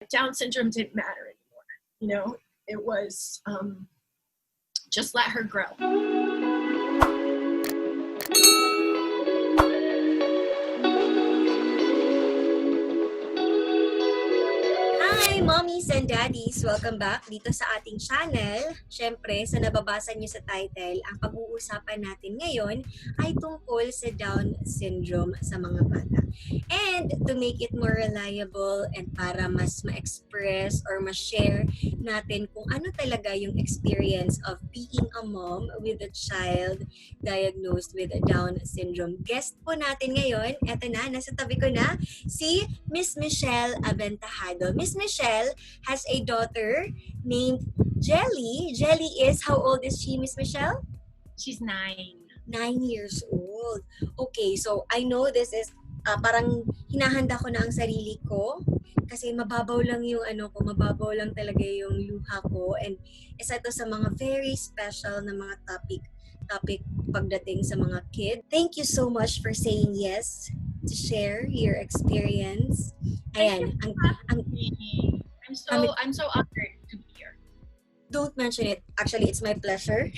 Down syndrome didn't matter anymore. You know, it was just let her grow. Hi, mommies and daddies! Welcome back dito sa ating channel. Siyempre, sa nababasa niyo sa title, ang pag-uusapan natin ngayon ay tungkol sa Down syndrome sa mga bata. And to make it more reliable and para mas ma-express or ma-share natin kung ano talaga yung experience of being a mom with a child diagnosed with Down syndrome. Guest po natin ngayon, eto na, nasa tabi ko na, si Miss Michelle Aventajado. Miss Michelle has a daughter named Jelly. Jelly is, how old is she, Miss Michelle? She's 9. 9 years old. Okay, so I know this is parang hinahanda ko na ang sarili ko kasi mababaw lang yung mababaw lang talaga yung luha ko, and isa to sa mga very special na mga topic pagdating sa mga kid. Thank you so much for saying yes to share your experience. Ayan, I'm so honored to be here. Don't mention it. Actually, it's my pleasure.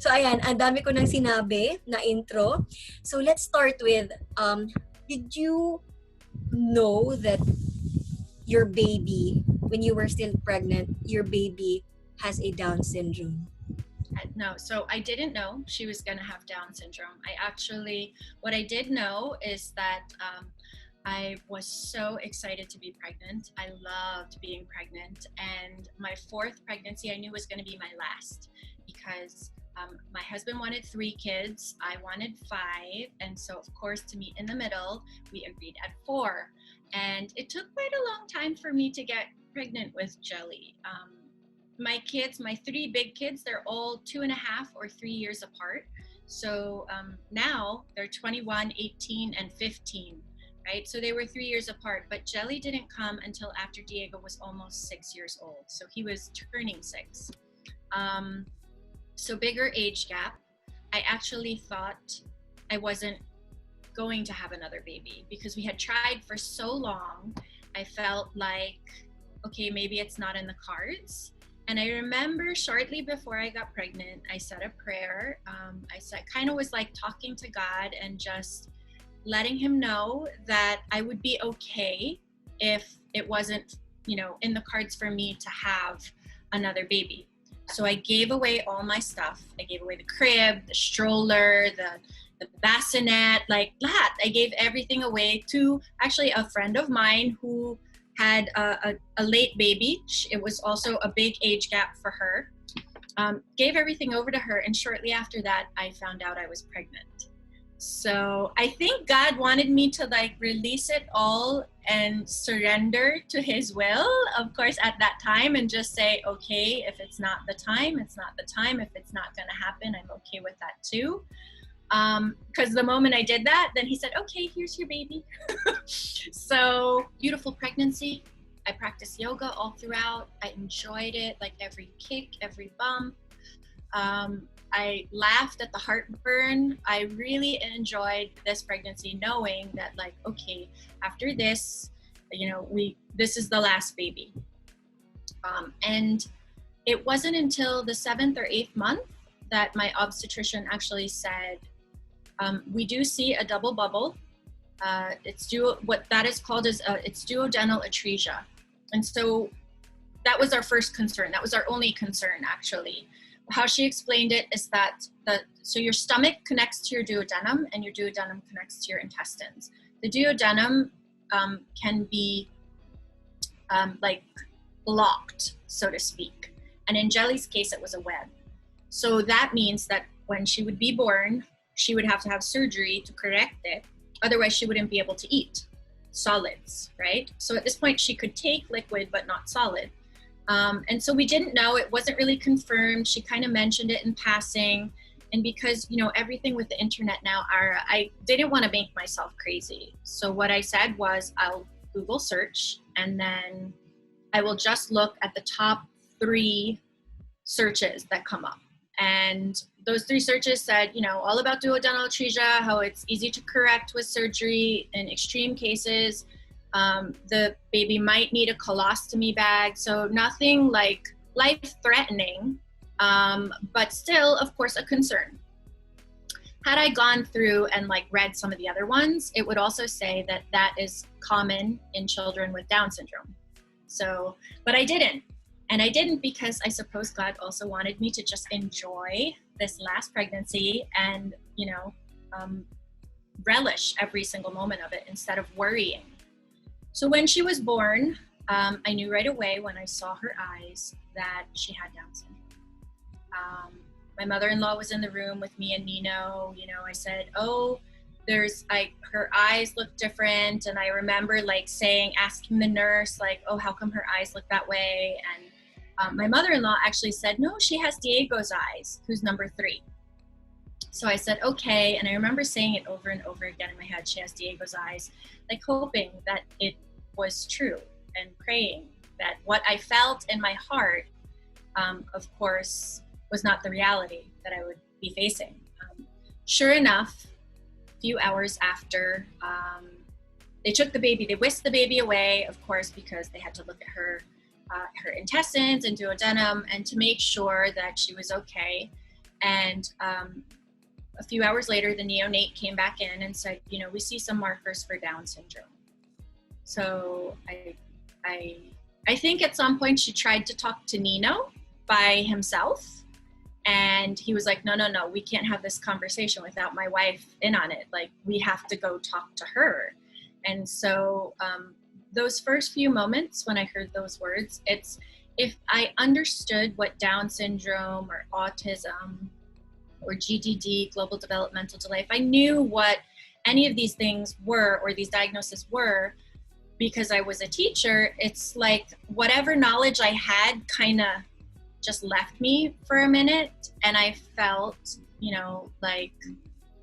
So ayan, ang dami ko nang sinabi na intro. So let's start with, did you know that your baby, when you were still pregnant, your baby has a Down syndrome? No, so I didn't know she was going to have Down syndrome. What I did know is that I was so excited to be pregnant. I loved being pregnant. And my fourth pregnancy I knew was going to be my last because my husband wanted 3 kids. I wanted 5. And so, of course, to meet in the middle, we agreed at 4. And it took quite a long time for me to get pregnant with Jelly. My kids, my 3 big kids, they're all 2.5 or 3 years apart. So now they're 21, 18, and 15, right? So they were 3 years apart, but Jelly didn't come until after Diego was almost 6 years old. So he was turning 6. So bigger age gap. I actually thought I wasn't going to have another baby because we had tried for so long. I felt like, okay, maybe it's not in the cards. And I remember shortly before I got pregnant, I said a prayer. I was like talking to God and just letting him know that I would be okay if it wasn't, in the cards for me to have another baby. So I gave away all my stuff. I gave away the crib, the stroller, the bassinet, like that. I gave everything away to actually a friend of mine who had a late baby. It was also a big age gap for her. Gave everything over to her, and shortly after that, I found out I was pregnant. So I think God wanted me to release it all and surrender to his will, of course, at that time, and just say, okay, if it's not the time, it's not the time. If it's not going to happen, I'm okay with that too. Because the moment I did that, then he said, okay, here's your baby. So beautiful pregnancy. I practiced yoga all throughout. I enjoyed it, like every kick, every bump. I laughed at the heartburn. I really enjoyed this pregnancy, knowing that okay, after this, this is the last baby. And it wasn't until the 7th or 8th month that my obstetrician actually said, we do see a double bubble. What that is called is it's duodenal atresia. And so that was our first concern. That was our only concern, actually. How she explained it is that so your stomach connects to your duodenum, and your duodenum connects to your intestines. The duodenum can be blocked, so to speak. And in Jelly's case, it was a web. So that means that when she would be born, she would have to have surgery to correct it. Otherwise, she wouldn't be able to eat solids, right? So at this point, she could take liquid, but not solid. And so we didn't know. It wasn't really confirmed. She kind of mentioned it in passing. And because, everything with the internet now, Ara, I didn't want to make myself crazy. So what I said was, I'll Google search, and then I will just look at the top 3 searches that come up. And those 3 searches said, all about duodenal atresia, how it's easy to correct with surgery in extreme cases. The baby might need a colostomy bag, so nothing like life-threatening, but still, of course, a concern. Had I gone through and like read some of the other ones, it would also say that that is common in children with Down syndrome. So, but I didn't. And I didn't because I suppose God also wanted me to just enjoy this last pregnancy and, relish every single moment of it instead of worrying. So when she was born, I knew right away when I saw her eyes that she had Down syndrome. My mother-in-law was in the room with me and Nino. I said, "Oh, her eyes look different." And I remember asking the nurse, "Oh, how come her eyes look that way?" And my mother-in-law actually said, "No, she has Diego's eyes, who's number 3." So I said, "Okay." And I remember saying it over and over again in my head, "She has Diego's eyes," hoping that it was true and praying that what I felt in my heart, of course, was not the reality that I would be facing. Sure enough, a few hours after, they took the baby, they whisked the baby away, of course, because they had to look at her intestines and duodenum and to make sure that she was okay. And a few hours later, the neonate came back in and said, "We see some markers for Down syndrome." So I think at some point she tried to talk to Nino by himself. And he was like, no, we can't have this conversation without my wife in on it. We have to go talk to her. And so those first few moments when I heard those words, it's if I understood what Down syndrome or autism or GDD, global developmental delay, if I knew what any of these things were or these diagnoses were, because I was a teacher, it's like whatever knowledge I had kind of just left me for a minute, and I felt,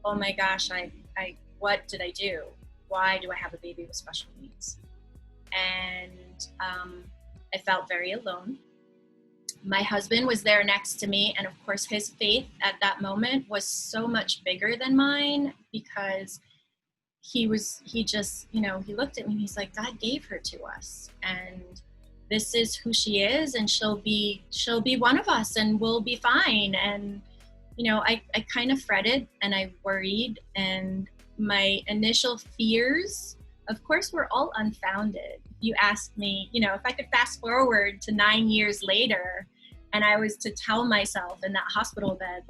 oh my gosh, I what did I do? Why do I have a baby with special needs? And I felt very alone. My husband was there next to me, and of course his faith at that moment was so much bigger than mine because he just, he looked at me and he's like, God gave her to us, and this is who she is, and she'll be one of us, and we'll be fine. And I kind of fretted and I worried, and my initial fears, of course, were all unfounded. You asked me, if I could fast forward to 9 years later, and I was to tell myself in that hospital bed,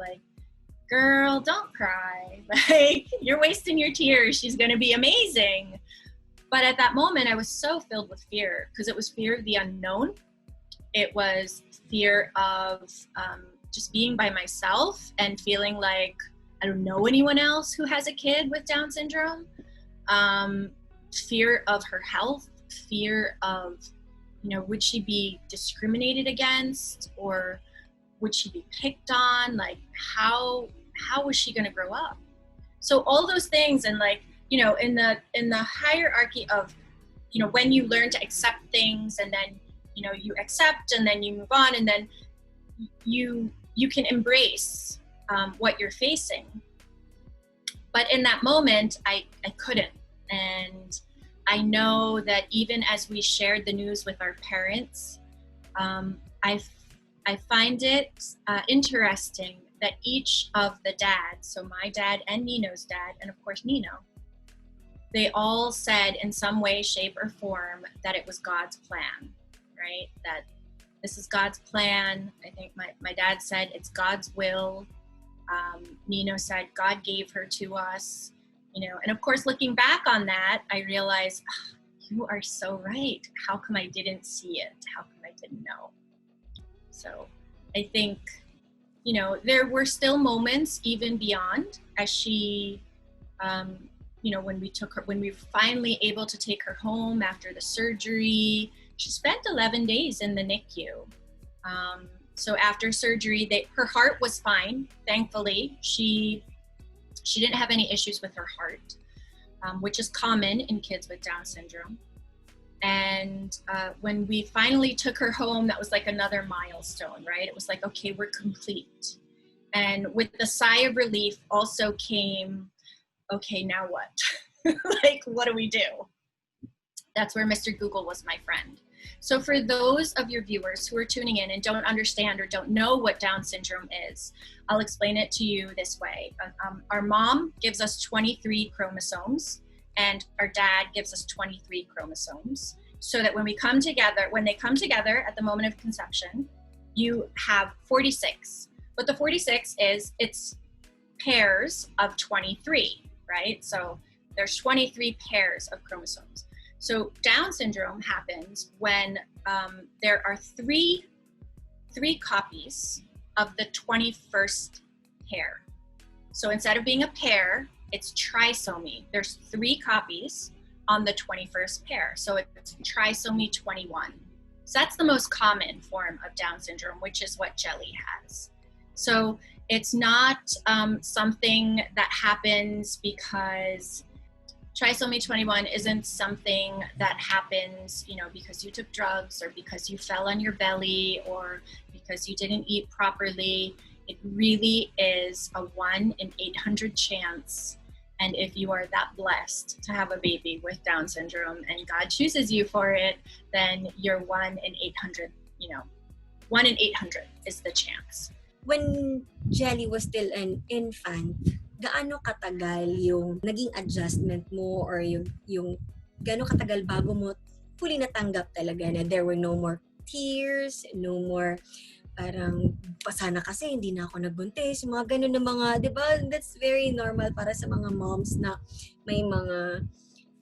girl, don't cry, you're wasting your tears. She's gonna be amazing. But at that moment, I was so filled with fear because it was fear of the unknown. It was fear of just being by myself and feeling like I don't know anyone else who has a kid with Down syndrome. Fear of her health, fear of, would she be discriminated against, or would she be picked on? How was she going to grow up? So all those things, and in the hierarchy of, when you learn to accept things, and then, you accept, and then you move on, and then you can embrace what you're facing. But in that moment, I couldn't. And I know that even as we shared the news with our parents, I find it interesting that each of the dads, so my dad and Nino's dad, and of course Nino, they all said in some way, shape, or form that it was God's plan, right? That this is God's plan. I think my dad said it's God's will. Nino said God gave her to us, and of course, looking back on that, I realized, you are so right. How come I didn't see it? How come I didn't know? So I think, there were still moments even beyond as she, when we were finally able to take her home after the surgery. She spent 11 days in the NICU. So after surgery, her heart was fine, thankfully. She didn't have any issues with her heart, which is common in kids with Down syndrome. And when we finally took her home, that was like another milestone, right? It was like, okay, we're complete. And with the sigh of relief also came, okay, now what? What do we do? That's where Mr. Google was my friend. So for those of your viewers who are tuning in and don't understand or don't know what Down syndrome is, I'll explain it to you this way. Our mom gives us 23 chromosomes and our dad gives us 23 chromosomes. So that when they come together at the moment of conception, you have 46. But the 46 it's pairs of 23, right? So there's 23 pairs of chromosomes. So Down syndrome happens when there are three copies of the 21st pair. So instead of being a pair, it's trisomy. There's 3 copies on the 21st pair. So it's trisomy 21. So that's the most common form of Down syndrome, which is what Jelly has. So it's not something that happens because trisomy 21 isn't something that happens, because you took drugs or because you fell on your belly or because you didn't eat properly. It really is a 1 in 800 chance. And if you are that blessed to have a baby with Down syndrome and God chooses you for it, then you're 1 in 800, 1 in 800 is the chance. When Jelly was still an infant, gaano katagal yung naging adjustment mo or yung gaano katagal bago mo fully natanggap talaga na there were no more tears, no more parang pasana kasi hindi na ako nagbuntis, yung mga ganun na mga, di ba? That's very normal para sa mga moms na may mga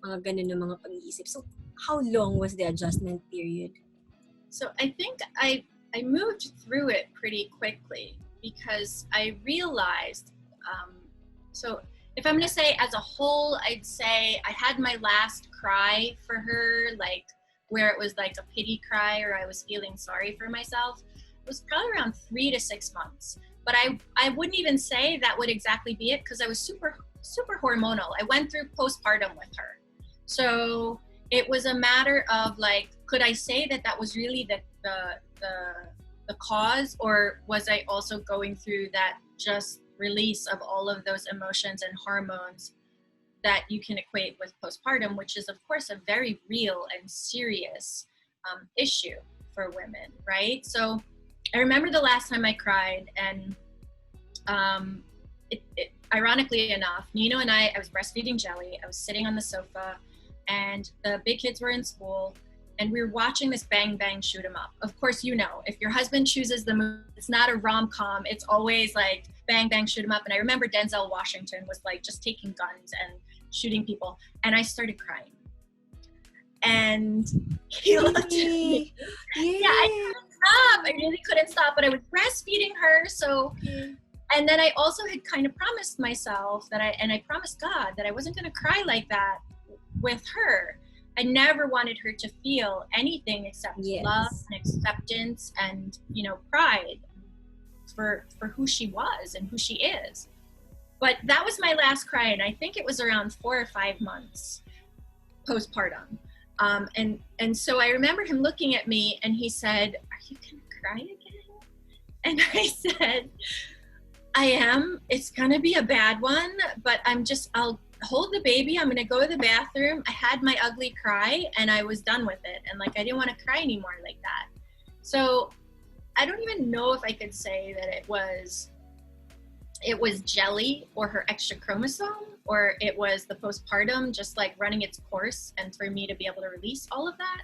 ganun na mga pag-iisip. So, how long was the adjustment period? So, I think I moved through it pretty quickly because I realized, so if I'm going to say as a whole, I'd say I had my last cry for her, like where it was like a pity cry or I was feeling sorry for myself. It was probably around 3 to 6 months. But I wouldn't even say that would exactly be it because I was super, super hormonal. I went through postpartum with her. So it was a matter of like, could I say that was really the cause, or was I also going through that just release of all of those emotions and hormones that you can equate with postpartum, which is of course a very real and serious issue for women, right? So I remember the last time I cried, and ironically enough, Nino and I was breastfeeding Jelly. I was sitting on the sofa and the big kids were in school and we were watching this Bang Bang Shoot 'em Up. Of course, if your husband chooses the movie, it's not a rom-com, it's always like Bang Bang Shoot 'em Up. And I remember Denzel Washington was like just taking guns and shooting people. And I started crying. And he looked at me. Yeah, I couldn't stop. I really couldn't stop, but I was breastfeeding her. So, and then I also had kind of promised myself I promised God that I wasn't going to cry like that with her. I never wanted her to feel anything except love and acceptance and, pride for who she was and who she is. But that was my last cry, and I think it was around 4 or 5 months postpartum. And so I remember him looking at me and he said, "Are you going to cry again?" And I said, "I am. It's going to be a bad one, but I'll hold the baby. I'm going to go to the bathroom." I had my ugly cry and I was done with it. And I didn't want to cry anymore like that. So I don't even know if I could say that it was Jelly or her extra chromosome, or it was the postpartum just running its course and for me to be able to release all of that.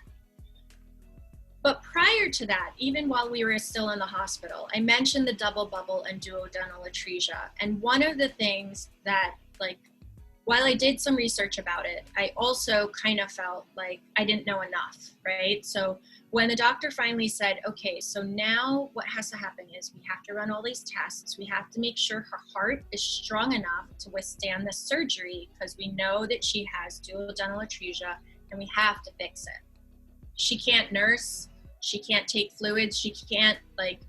But prior to that, even while we were still in the hospital, I mentioned the double bubble and duodenal atresia. And one of the things that, while I did some research about it, I also kind of felt like I didn't know enough, right? So when the doctor finally said, okay, so now what has to happen is we have to run all these tests. We have to make sure her heart is strong enough to withstand the surgery because we know that she has duodenal atresia and we have to fix it. She can't nurse. She can't take fluids. She can't,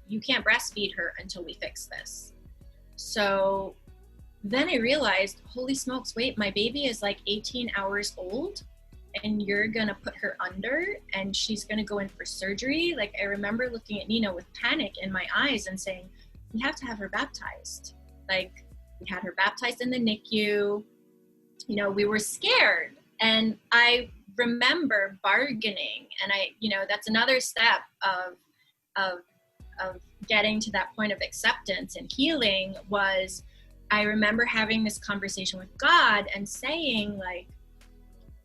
you can't breastfeed her until we fix this. So then I realized, holy smokes, wait, my baby is 18 hours old and you're going to put her under and she's going to go in for surgery. I remember looking at Nina with panic in my eyes and saying, we have to have her baptized. We had her baptized in the NICU. We were scared, And I remember bargaining, and that's another step of getting to that point of acceptance and healing. Was I remember having this conversation with God and saying, like,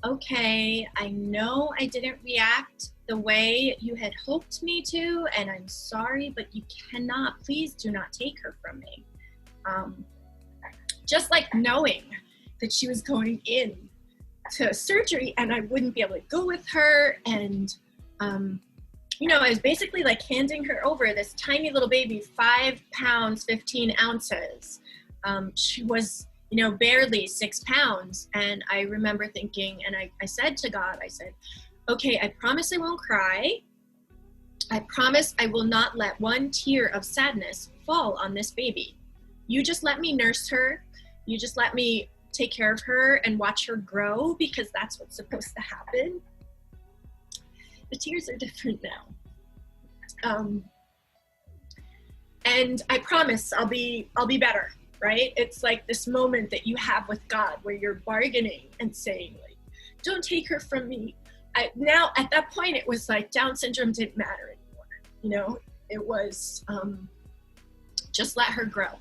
okay, I know I didn't react the way you had hoped me to, and I'm sorry, but you cannot, please do not take her from me. Just like knowing that she was going in to surgery and I wouldn't be able to go with her. And, I was basically like handing her over this tiny little baby, 5 pounds, 15 ounces. She was, barely 6 pounds. And I remember thinking, and I said to God, I said, okay, I promise I won't cry. I promise I will not let one tear of sadness fall on this baby. You just let me nurse her. You just let me take care of her and watch her grow, because that's what's supposed to happen. The tears are different now. And I promise I'll be better, right? It's like this moment that you have with God where you're bargaining and saying, like, don't take her from me. Now at that point it was like Down syndrome didn't matter anymore. It was just let her grow.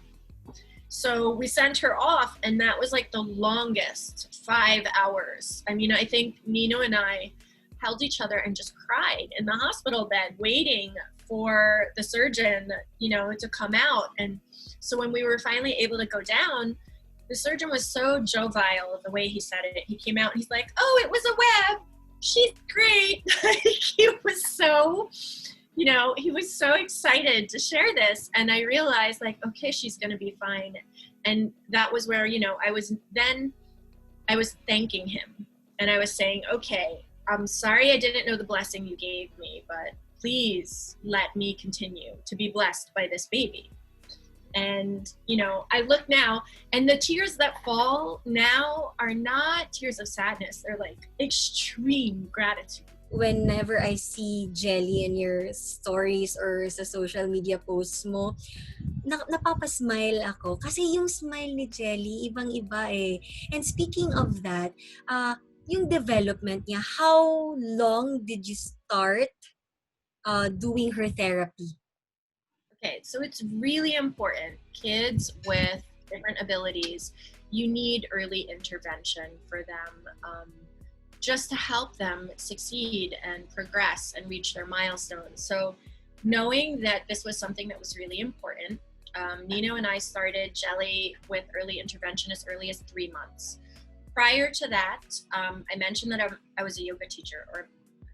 So we sent her off, and that was like the longest 5 hours. I mean, I think Nino and I held each other and just cried in the hospital bed, waiting for the surgeon, to come out. And so when we were finally able to go down, the surgeon was so jovial the way he said it. He came out and he's like, oh, it was a web. She's great. He was so, he was so excited to share this. And I realized, like, okay, she's going to be fine. And that was where, I was thanking him, and I was saying, okay, I'm sorry I didn't know the blessing you gave me, but please let me continue to be blessed by this baby. And, I look now, and the tears that fall now are not tears of sadness. They're like extreme gratitude. Whenever I see Jelly in your stories or sa social media posts mo, napapasmile ako. Kasi yung smile ni Jelly, ibang-iba eh. And speaking of that, yung development niya, how long did you start doing her therapy? Okay, so it's really important. Kids with different abilities, you need early intervention for them, just to help them succeed and progress and reach their milestones. So knowing that this was something that was really important, Nino and I started Jelly with early intervention as early as 3 months. Prior to that, I mentioned that I was a yoga teacher, or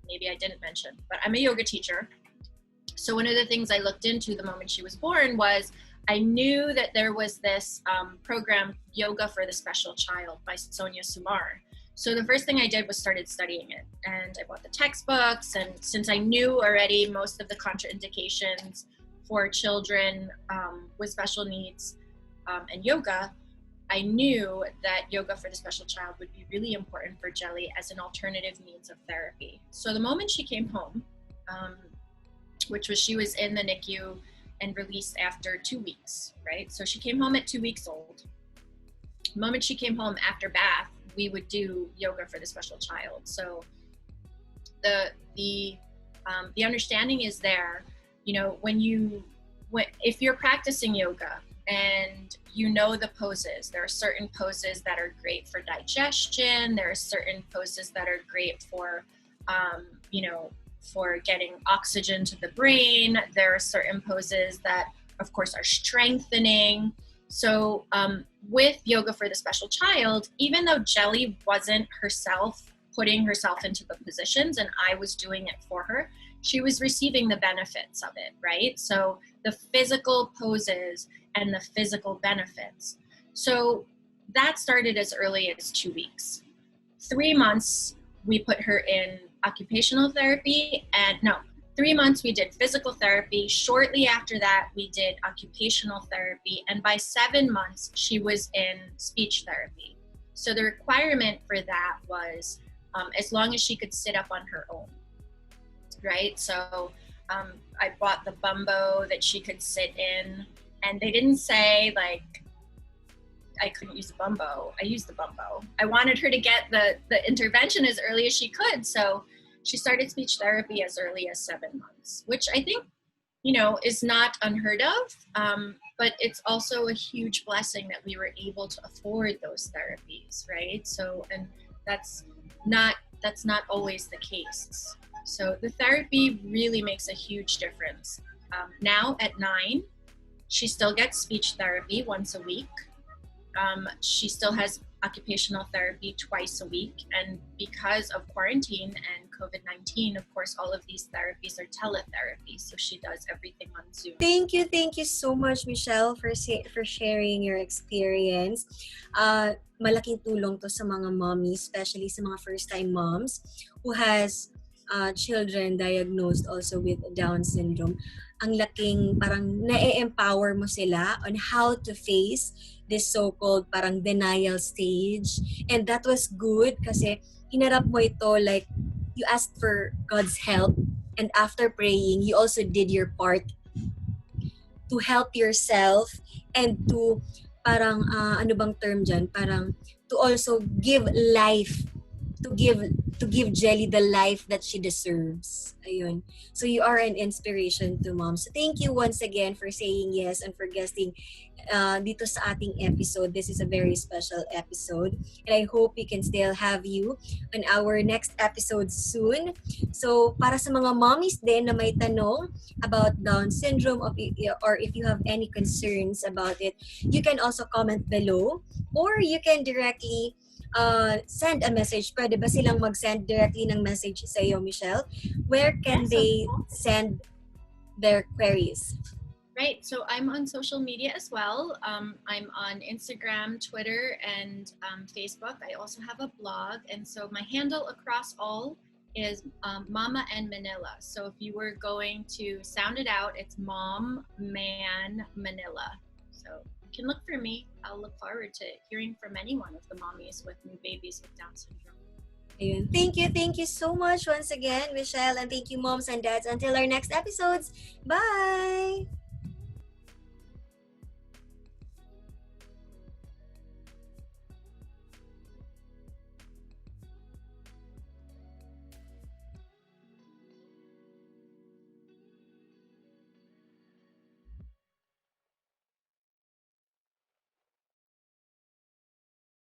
maybe I didn't mention, but I'm a yoga teacher. So one of the things I looked into the moment she was born was I knew that there was this program, Yoga for the Special Child by Sonia Sumar. So the first thing I did was started studying it, and I bought the textbooks. And since I knew already most of the contraindications for children with special needs and yoga, I knew that Yoga for the Special Child would be really important for Jelly as an alternative means of therapy. So the moment she came home, which was she was in the NICU and released after 2 weeks, right? So she came home at 2 weeks old. The moment she came home after bath, we would do Yoga for the Special Child. So the understanding is there, if you're practicing yoga and the poses, there are certain poses that are great for digestion. There are certain poses that are great for, for getting oxygen to the brain. There are certain poses that, of course, are strengthening. So with Yoga for the Special Child, even though Jelly wasn't herself putting herself into the positions and I was doing it for her, she was receiving the benefits of it, right? So the physical poses and the physical benefits. So that started as early as 2 weeks. 3 months, we put her in occupational therapy, 3 months we did physical therapy. Shortly after that, we did occupational therapy. And by 7 months, she was in speech therapy. So the requirement for that was as long as she could sit up on her own, right? So I bought the bumbo that she could sit in. And they didn't say, like, I couldn't use the bumbo. I used the bumbo. I wanted her to get the intervention as early as she could. So she started speech therapy as early as 7 months, which I think, is not unheard of. But it's also a huge blessing that we were able to afford those therapies, right? So, and that's not always the case. So the therapy really makes a huge difference. Now at 9, she still gets speech therapy once a week. She still has occupational therapy twice a week. And because of quarantine and COVID-19, of course, all of these therapies are teletherapy. So she does everything on Zoom. Thank you so much, Michelle, for sharing your experience. Malaking tulong to sa mga mommies, especially sa mga first-time moms who has children diagnosed also with Down syndrome. Ang laking parang na-empower mo sila on how to face this so-called parang denial stage. And that was good kasi hinarap mo ito like you asked for God's help, and after praying, you also did your part to help yourself and to parang ano bang term dyan? Parang to also give life, to give Jelly the life that she deserves. Ayun. So you are an inspiration to moms. So thank you once again for saying yes and for guesting dito sa ating episode. This is a very special episode, and I hope we can still have you on our next episode soon. So para sa mga mommies din na may tanong about Down syndrome or if you have any concerns about it, you can also comment below, or you can directly send a message. Pwede ba silang mag-send directly ng message sa iyo, Michelle? Where can they send their queries? Right, so I'm on social media as well. I'm on Instagram, Twitter, and Facebook. I also have a blog, and so my handle across all is Mama and Manila. So if you were going to sound it out, it's Mom Man Manila. So you can look for me. I'll look forward to hearing from any one of the mommies with new babies with Down syndrome. Ayun. Thank you so much once again, Michelle, and thank you, moms and dads. Until our next episodes, bye!